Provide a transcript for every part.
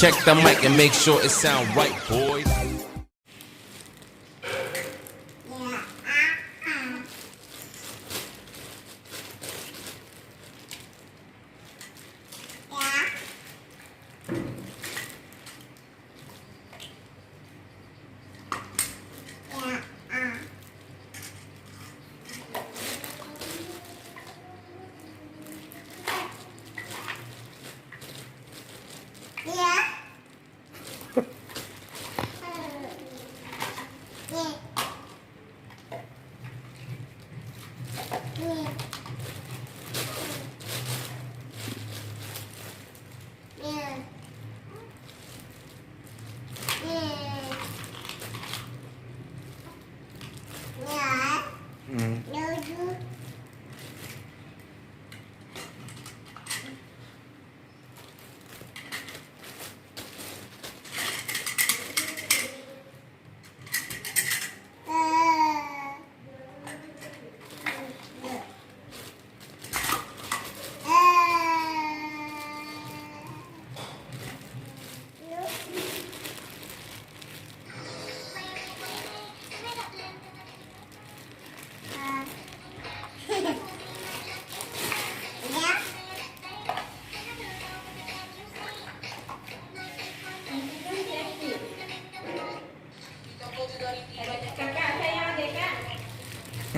Check the mic and make sure it sound right, boys.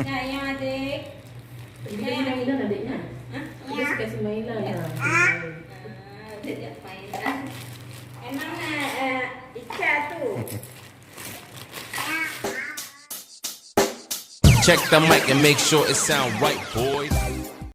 Ya, yang adik. Dia mainan adiknya. Dia suka si mainan. Dia mainan. Emang Ica tuh. Check the mic and make sure it sound right, boys.